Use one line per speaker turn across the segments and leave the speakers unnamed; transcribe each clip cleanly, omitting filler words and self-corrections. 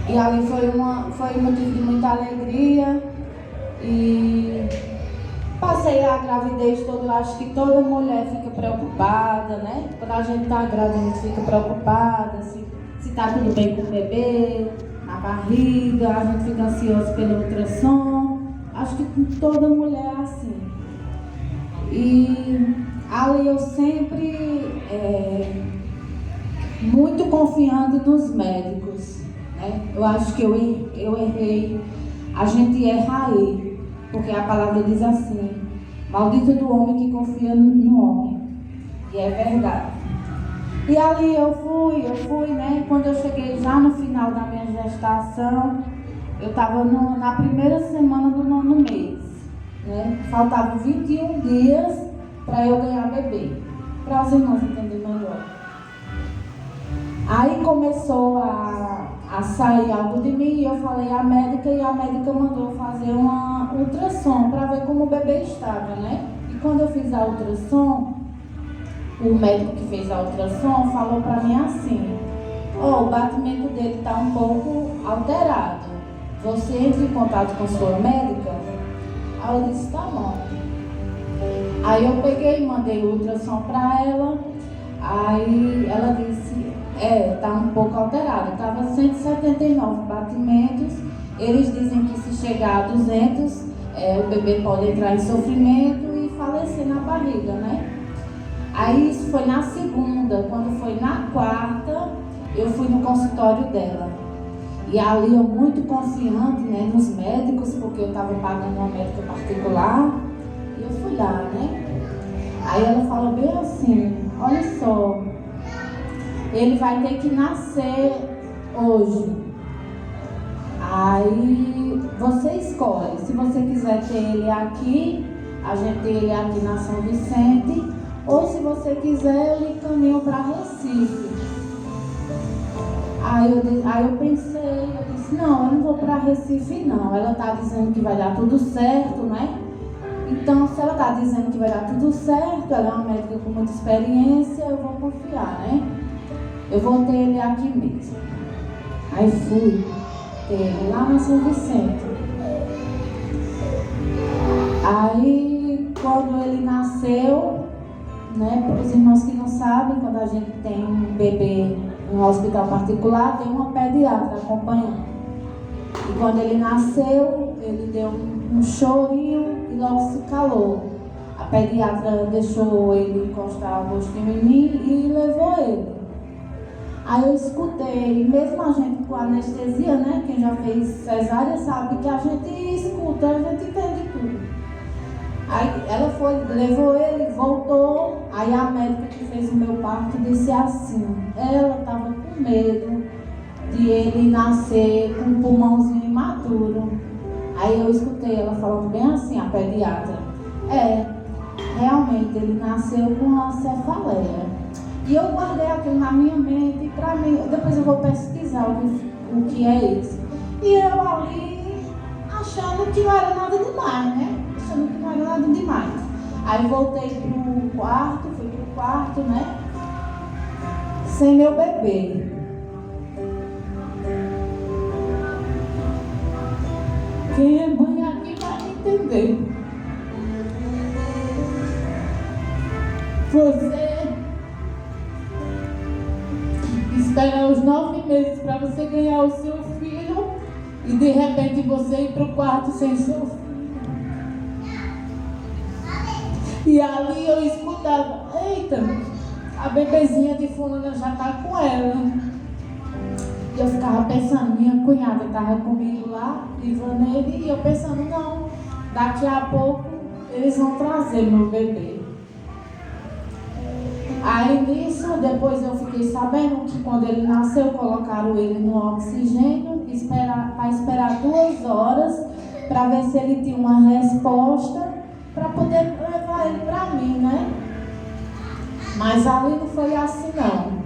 E ali foi um motivo de muita alegria. E passei a gravidez toda. Eu acho que toda mulher fica preocupada, né? Quando a gente está grávida, a gente fica preocupada se está tudo bem com o bebê, na barriga, a gente fica ansiosa pelo ultrassom. Acho que toda mulher é assim. E ali eu sempre muito confiante nos médicos, né? Eu acho que eu errei. A gente erra aí, porque a palavra diz assim: maldito do homem que confia no homem. E é verdade. E ali eu fui, né? Quando eu cheguei já no final da minha gestação, eu estava na primeira semana do 9º mês, né? Faltavam 21 dias para eu ganhar bebê. Para os irmãos entenderem melhor. Aí começou a sair algo de mim e eu falei à médica, e a médica mandou fazer uma ultrassom para ver como o bebê estava, né? E quando eu fiz a ultrassom, o médico que fez a ultrassom falou para mim assim: o batimento dele está um pouco alterado. Você entra em contato com sua médica? Aí eu disse: tá bom. Aí eu peguei e mandei o ultrassom para ela. Aí ela disse: tá um pouco alterado. Estava 179 batimentos. Eles dizem que se chegar a 200, o bebê pode entrar em sofrimento e falecer na barriga, né? Aí isso foi na segunda. Quando foi na quarta, eu fui no consultório dela. E ali eu muito confiante, né, nos médicos, porque eu estava pagando uma médica particular. E eu fui lá, né? Aí ela falou bem assim: olha só, ele vai ter que nascer hoje. Aí você escolhe. Se você quiser ter ele aqui, a gente tem ele aqui na São Vicente. Ou se você quiser, ele caminha para Recife. Aí eu pensei, eu disse: não, eu não vou para Recife não. Ela está dizendo que vai dar tudo certo, né? Então, se ela está dizendo que vai dar tudo certo, ela é uma médica com muita experiência, eu vou confiar, né? Eu vou ter ele aqui mesmo. Aí fui ter ele lá na São Vicente. Aí, quando ele nasceu, né, para os irmãos que não sabem, quando a gente tem um bebê em um hospital particular, tem uma pediatra acompanhando. E quando ele nasceu, ele deu um chorinho e logo se calou. A pediatra deixou ele encostar o rostinho em mim e levou ele. Aí eu escutei, mesmo a gente com anestesia, né? Quem já fez cesárea sabe que a gente escuta, a gente entende tudo. Aí ela foi, levou ele, voltou. Aí a médica que fez o meu parto disse assim: ela estava com medo de ele nascer com um pulmãozinho imaturo. Aí eu escutei ela falando bem assim, a pediatra: realmente ele nasceu com uma cefaleia. E eu guardei aquilo na minha mente, e para mim, depois eu vou pesquisar o que é isso. E eu ali, achando que não era nada demais, né? Achando que não era nada demais. Aí voltei fui pro quarto, né? Sem meu bebê. Quem é mãe aqui vai entender. Você esperar os 9 meses para você ganhar o seu filho e de repente você ir para o quarto sem seu filho. E ali eu escutava: eita, a bebezinha de fulana já está com ela. E eu ficava pensando, minha cunhada estava comigo lá, Ivanele, e eu pensando: não, daqui a pouco eles vão trazer meu bebê. Aí nisso, depois eu fiquei sabendo que quando ele nasceu, colocaram ele no oxigênio para esperar 2 horas para ver se ele tinha uma resposta para poder levar ele para mim, né? Mas ali não foi assim não.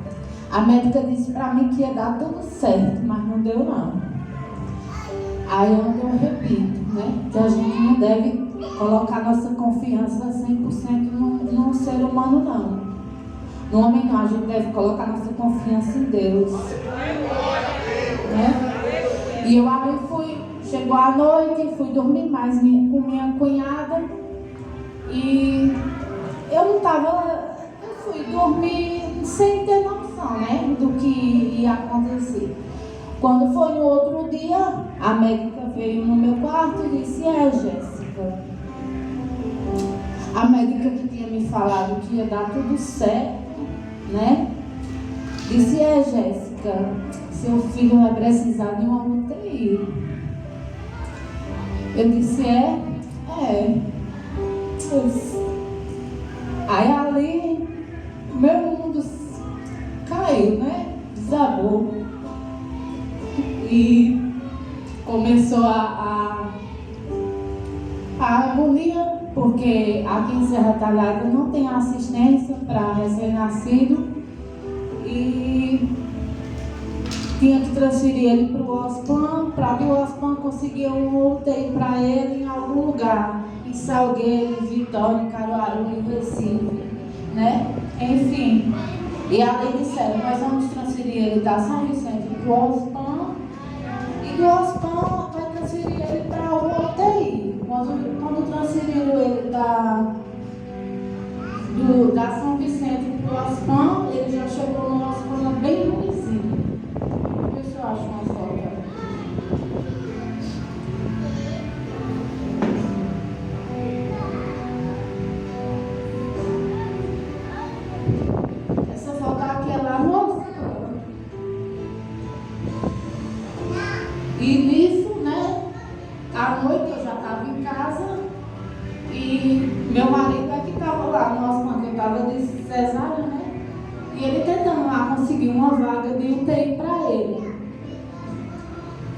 A médica disse para mim que ia dar tudo certo, mas não deu não. Aí eu repito, né? Que a gente não deve colocar nossa confiança 100% num ser humano não. No homem não, a gente deve colocar nossa confiança em Deus. Né? E eu ali chegou a noite, fui dormir mais com minha cunhada. E eu fui dormir sem ter noção, né, do que ia acontecer. Quando foi no outro dia, a médica veio no meu quarto e disse: Jéssica, a médica que tinha me falado que ia dar tudo certo, né, disse: Jéssica, seu filho vai precisar de uma UTI. Eu disse: Aí ali, meu mundo caiu, né? Desabou. E começou a agonia, porque aqui em Serra Talhada não tem assistência para recém-nascido. E tinha que transferir ele para o OSPAN, para o OSPAN conseguir um UTI para ele em algum lugar. Em Salgueiro, em Vitória, em Caruaru, em Recife, né? Enfim. E ali disseram: nós vamos transferir ele da São Vicente para o OSPAN, e do OSPAN vai transferir ele para o UTI. Quando transferiram ele da São Vicente para o OSPAN, ele já chegou no OSPAN bem ruimzinho. Deixa eu achar uma foto. Essa foto aqui é lá no OSPAN. E nisso, né, à noite eu já estava em casa e meu marido é que estava lá no OSPAN, que eu estava de cesárea, né? E ele tentando lá conseguir uma vaga de UTI para ele.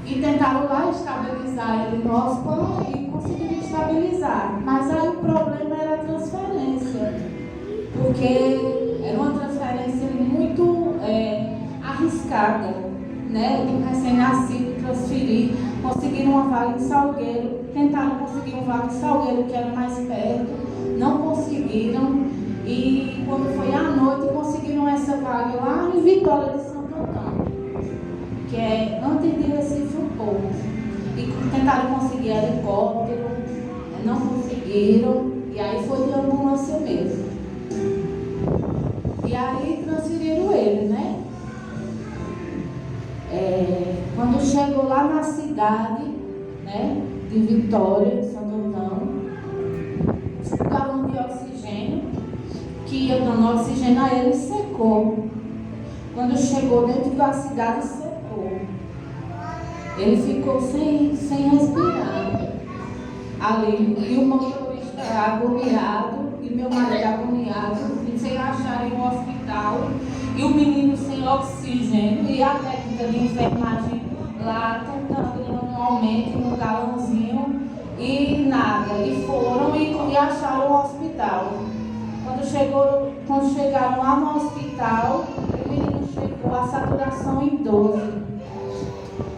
E tentaram lá estabilizar ele no OSPAN e conseguiram estabilizar. Mas aí o problema era a transferência, porque era uma transferência muito arriscada, né? De um recém-nascido transferir. Conseguiram uma vaga em Salgueiro, tentaram conseguir uma vaga em Salgueiro, que era mais perto, não conseguiram. E quando foi à noite, conseguiram essa vaga lá em Vitória de Santo Antônio, que é antes de Recife um pouco. E tentaram conseguir helicóptero, não conseguiram, e aí foi de ambulância mesmo. E aí transferiram ele, né? Quando chegou lá na cidade, né, de Vitória, de Santo Antônio, o galão de oxigênio que ia dando oxigênio a ele secou. Quando chegou dentro da cidade, secou. Ele ficou sem respirar ali. E o motorista agoniado, e meu marido agoniado, sem acharem o hospital, e o menino sem oxigênio, e a técnica de enfermagem lá tentando manualmente no galãozinho, e nada. E foram e acharam o hospital. Quando chegaram lá no hospital, o menino chegou a saturação em 12.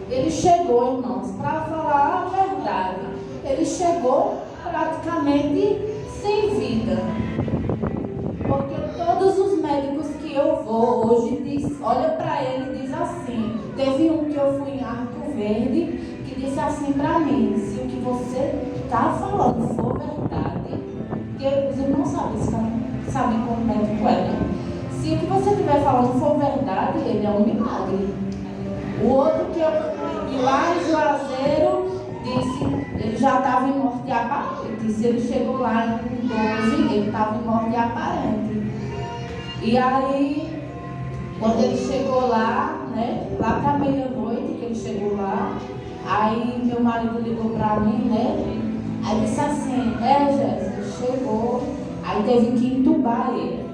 Ele chegou, irmãos, para falar a verdade, ele chegou praticamente sem vida. Porque todos os médicos que eu vou hoje olha para ele e diz assim. Teve um que eu fui em Arco Verde que disse assim para mim: se o que você está falando for verdade, porque os irmãos sabem como o médico é, né? Se o que você estiver falando for verdade, ele é um milagre. O outro que eu vi lá em Juazeiro disse, ele já estava em morte aparente. Se ele chegou lá em 12, ele estava em morte aparente. E aí, quando ele chegou lá, né, lá para meia-noite que ele chegou lá, aí meu marido ligou para mim, né? Aí disse assim: Jéssica, chegou. Aí teve que entubar ele.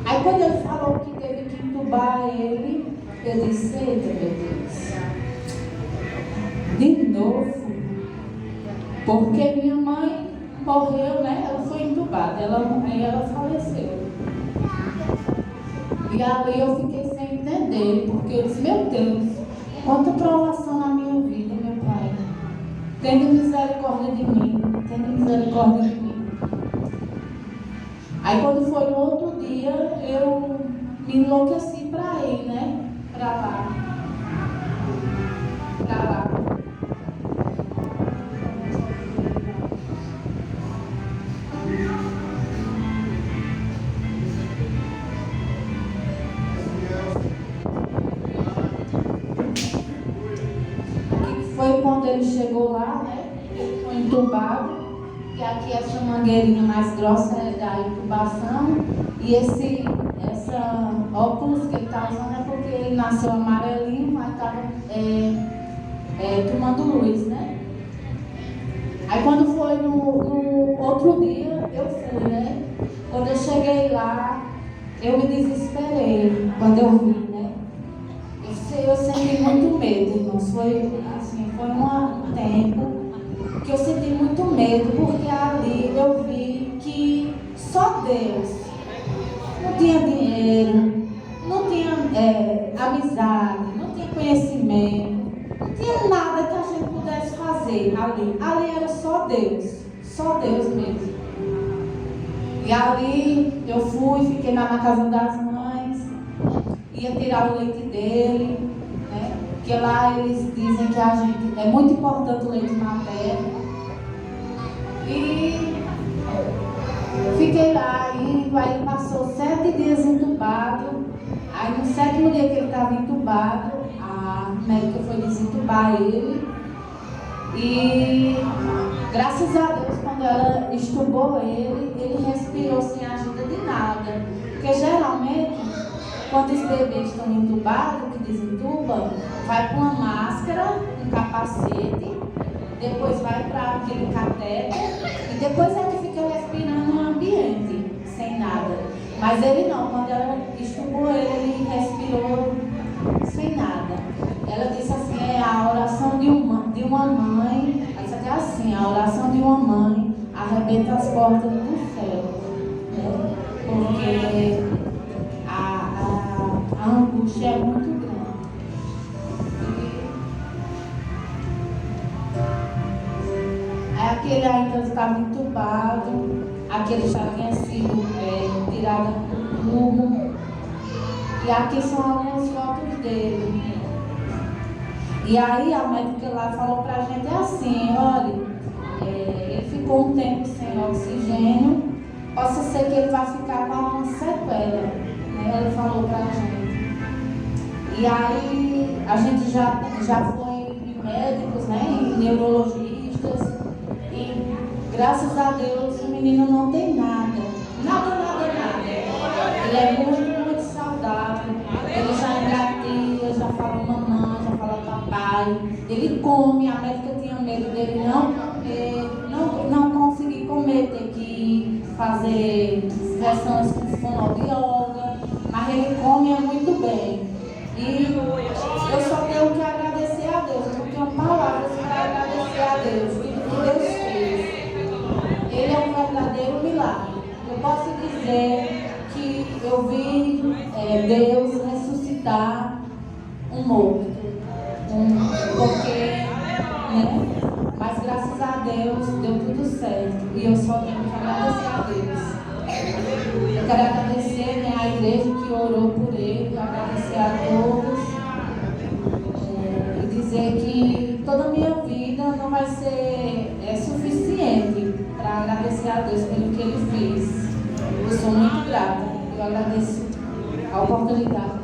Aí quando ele falou que teve que entubar ele, eu disse: eita, meu Deus, de novo. Porque minha mãe morreu, né? Ela foi entubada, aí ela faleceu. E ali eu fiquei sem entender, porque eu disse: meu Deus, quanta provação na minha vida, meu Pai. Tende misericórdia de mim, tende misericórdia de mim. Aí quando foi no outro dia, eu me enlouqueci para ir, né? Para lá. Para ele chegou lá, né, ele foi entubado, que aqui essa mangueirinha mais grossa é da intubação, e essa óculos que ele está usando é porque ele nasceu amarelinho, mas estava tomando luz, né? Aí quando foi no outro dia, eu fui, né? Quando eu cheguei lá, eu me desesperei quando eu vi, né? Eu senti muito medo, irmãos. Foi um tempo que eu senti muito medo, porque ali eu vi que só Deus, não tinha dinheiro, não tinha amizade, não tinha conhecimento, não tinha nada que a gente pudesse fazer ali. Ali era só Deus mesmo. E ali eu fui, fiquei na casa das mães, ia tirar o leite dele, né? Porque lá eles dizem que a gente é muito importante o leite materno. E fiquei lá, e aí ele passou 7 dias entubado. Aí no 7º dia que ele estava entubado, a médica foi desentubar ele. E graças a Deus, quando ela estubou ele respirou sem ajuda de nada. Porque geralmente, quando os bebês estão entubados, que desentubam, vai com uma máscara, um capacete, depois vai para aquele catéter e depois ele fica respirando no ambiente, sem nada. Mas ele não, quando ela estubou ele respirou sem nada. Ela disse assim, a oração de uma mãe, ela disse até assim, a oração de uma mãe arrebenta as portas do céu, né? Porque a angústia é muito grande. Aquele ainda estava entubado, aquele já tinha sido tirado do tubo. E aqui são algumas fotos dele. E aí a médica lá falou pra gente assim, olha, ele ficou um tempo sem oxigênio, possa ser que ele vai ficar com uma sequela, né? Ela falou pra gente. E aí a gente já foi em médicos, né, em neurologistas, e graças a Deus o menino não tem nada. Ele é muito saudável, ele já engatia, já fala mamãe, já fala papai, ele come, a médica tinha medo dele não conseguir comer, ter que fazer sessões com fonoaudióloga, mas ele come muito bem. E eu só tenho que agradecer a Deus, não tenho palavras para agradecer a Deus, tudo que Deus fez. Ele é um verdadeiro milagre. Eu posso dizer que eu vi Deus ressuscitar um morto, porque, né? Mas graças a Deus deu tudo certo e eu só tenho que agradecer a Deus. Eu quero agradecer, né, a igreja que orou por ele, agradecer a todos e dizer que toda a minha vida não vai ser suficiente para agradecer a Deus pelo que ele fez. Eu sou muito grata, eu agradeço a oportunidade.